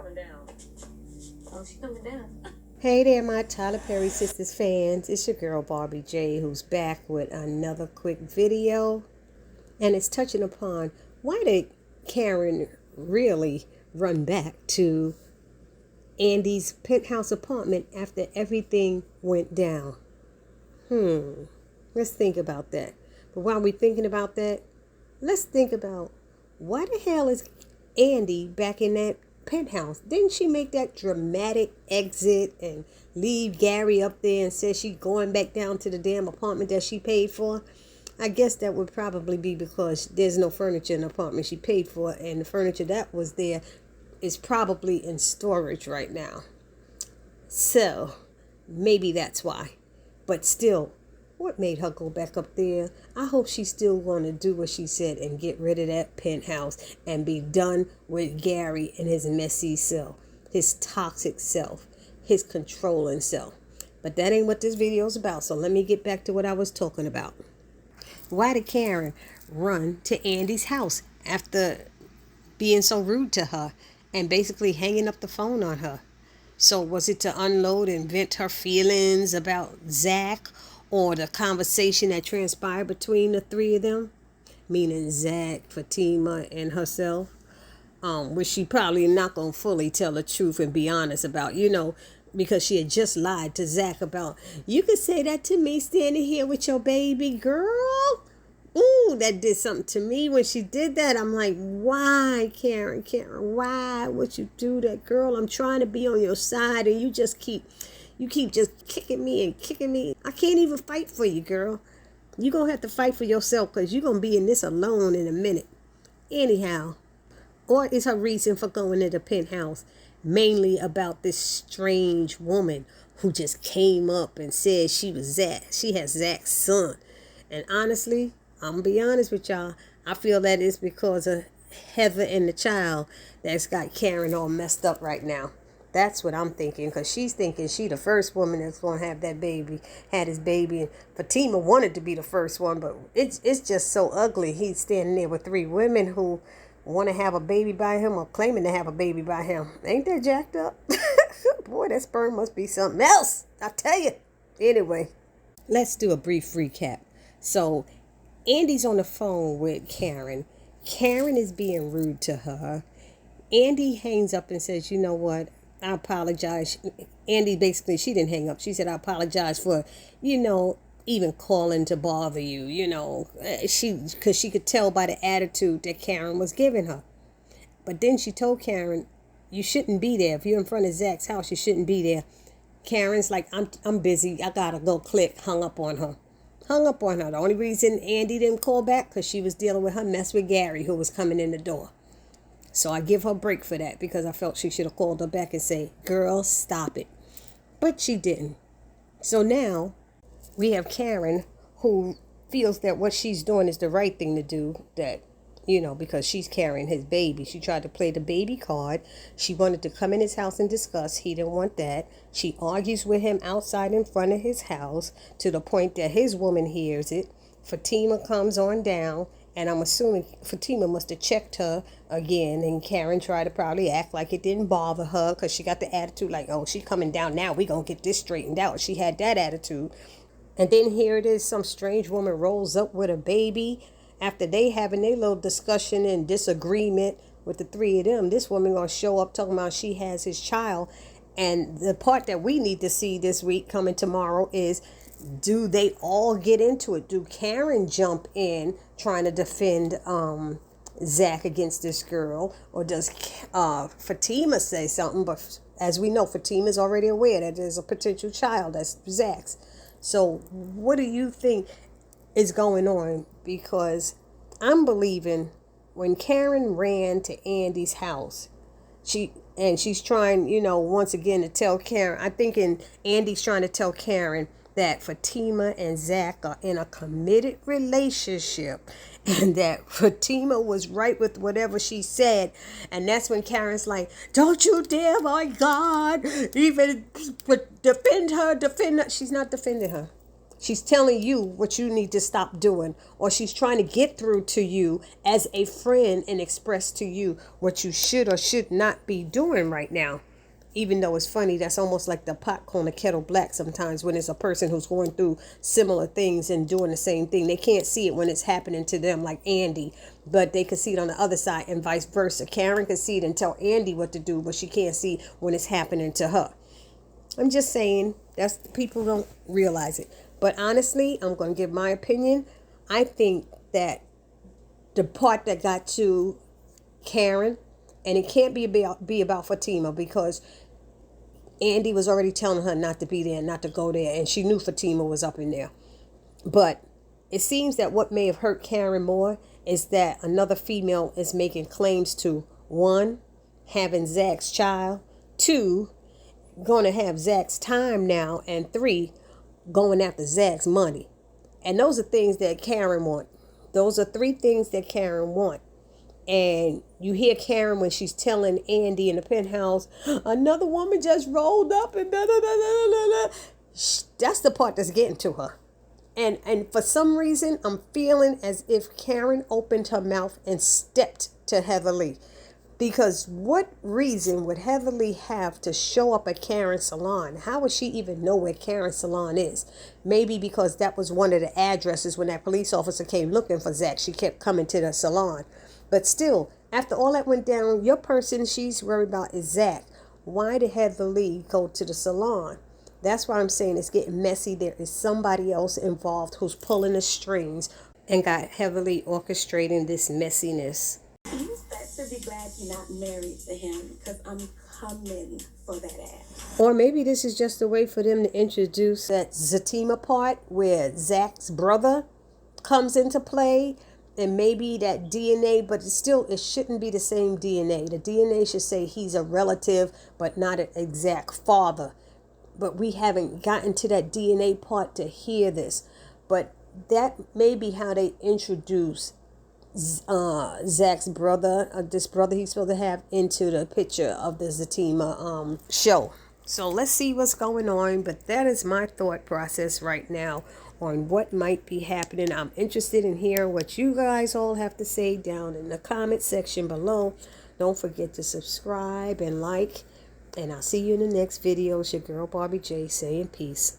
coming down. Oh, she coming down. Hey there, my Tyler Perry Sistas fans. It's your girl Barbie J, who's back with another quick video. And it's touching upon why did Karen really run back to Andy's penthouse apartment after everything went down? Let's think about that. But while we're thinking about that, let's think about why the hell is Andy back in that penthouse? Didn't she make that dramatic exit and leave Gary up there and said she going back down to the damn apartment that she paid for? I guess that would probably be because there's no furniture in the apartment she paid for, and the furniture that was there is probably in storage right now. So maybe that's why. But still, what made her go back up there? I hope she's still going to do what she said and get rid of that penthouse and be done with Gary and his messy self, his toxic self, his controlling self. But that ain't what this video is about. So let me get back to what I was talking about. Why did Karen run to Andy's house after being so rude to her and basically hanging up the phone on her? So was it to unload and vent her feelings about Zach, or the conversation that transpired between the three of them, meaning Zach, Fatima, and herself, which she probably not going to fully tell the truth and be honest about, because she had just lied to Zach about, you could say that to me standing here with your baby girl. Ooh, that did something to me when she did that. I'm like, why, Karen, why would you do that, girl? I'm trying to be on your side and you keep just kicking me. I can't even fight for you, girl. You're going to have to fight for yourself because you're going to be in this alone in a minute. Anyhow, or is her reason for going to the penthouse mainly about this strange woman who just came up and said she was Zach? She has Zach's son. And honestly, I'm going to be honest with y'all. I feel that it's because of Heather and the child that's got Karen all messed up right now. That's what I'm thinking, because she's thinking she the first woman that's going to have that baby, had his baby. And Fatima wanted to be the first one, but it's just so ugly. He's standing there with three women who want to have a baby by him or claiming to have a baby by him. Ain't that jacked up? Boy, that sperm must be something else, I tell you. Anyway, let's do a brief recap. So Andy's on the phone with Karen. Karen is being rude to her. Andy hangs up and says, you know what? I apologize. Andy, basically, she didn't hang up. She said, I apologize for, even calling to bother you, because she could tell by the attitude that Karen was giving her. But then she told Karen, you shouldn't be there. If you're in front of Zach's house, you shouldn't be there. Karen's like, I'm busy. I gotta go. Click. Hung up on her. The only reason Andy didn't call back, because she was dealing with her mess with Gary, who was coming in the door. So I give her a break for that, because I felt she should have called her back and say, girl, stop it. But she didn't. So now we have Karen, who feels that what she's doing is the right thing to do, that, because she's carrying his baby. She tried to play the baby card. She wanted to come in his house and discuss. He didn't want that. She argues with him outside in front of his house to the point that his woman hears it. Fatima comes on down. And I'm assuming Fatima must have checked her again. And Karen tried to probably act like it didn't bother her, because she got the attitude like, oh, she coming down now. We going to get this straightened out. She had that attitude. And then here it is. Some strange woman rolls up with a baby. After they having their little discussion and disagreement with the three of them, this woman going to show up talking about she has his child. And the part that we need to see this week coming tomorrow is, do they all get into it? Do Karen jump in trying to defend Zach against this girl? Or does Fatima say something? But as we know, Fatima's already aware that there's a potential child that's Zach's. So what do you think is going on? Because I'm believing when Karen ran to Andy's house, she's trying, once again to tell Karen, I'm thinking Andy's trying to tell Karen that Fatima and Zach are in a committed relationship, and that Fatima was right with whatever she said. And that's when Karen's like, don't you dare, my God, even defend her. She's not defending her. She's telling you what you need to stop doing, or she's trying to get through to you as a friend and express to you what you should or should not be doing right now. Even though it's funny, that's almost like the pot calling the kettle black sometimes when it's a person who's going through similar things and doing the same thing. They can't see it when it's happening to them, like Andy, but they can see it on the other side, and vice versa. Karen can see it and tell Andy what to do, but she can't see when it's happening to her. I'm just saying, that's people don't realize it. But honestly, I'm going to give my opinion. I think that the part that got to Karen, and it can't be about Fatima, because Andy was already telling her not to be there, not to go there, and she knew Fatima was up in there. But it seems that what may have hurt Karen more is that another female is making claims to, 1, having Zach's child, 2, going to have Zach's time now, and 3, going after Zach's money. And those are things that Karen want. Those are 3 things that Karen want. And you hear Karen when she's telling Andy in the penthouse, another woman just rolled up and da da da da da da. That's the part that's getting to her. And for some reason, I'm feeling as if Karen opened her mouth and stepped to Heather Lee. Because what reason would Heather Lee have to show up at Karen's salon? How would she even know where Karen's salon is? Maybe because that was one of the addresses when that police officer came looking for Zach. She kept coming to the salon. But still, after all that went down, your person she's worried about is Zach. Why did Heather Lee go to the salon? That's why I'm saying it's getting messy. There is somebody else involved who's pulling the strings and got Heather Lee orchestrating this messiness. You better be glad you're not married to him, because I'm coming for that ass. Or maybe this is just a way for them to introduce that Fatima part where Zach's brother comes into play, and maybe that DNA, but it shouldn't be the same DNA. The DNA should say he's a relative, but not an exact father. But we haven't gotten to that DNA part to hear this. But that may be how they introduce Zach's brother, this brother he's supposed to have, into the picture of the Fatima show. So let's see what's going on. But that is my thought process right now on what might be happening. I'm interested in hearing what you guys all have to say down in the comment section below. Don't forget to subscribe and like. And I'll see you in the next video. It's your girl Barbie J saying peace.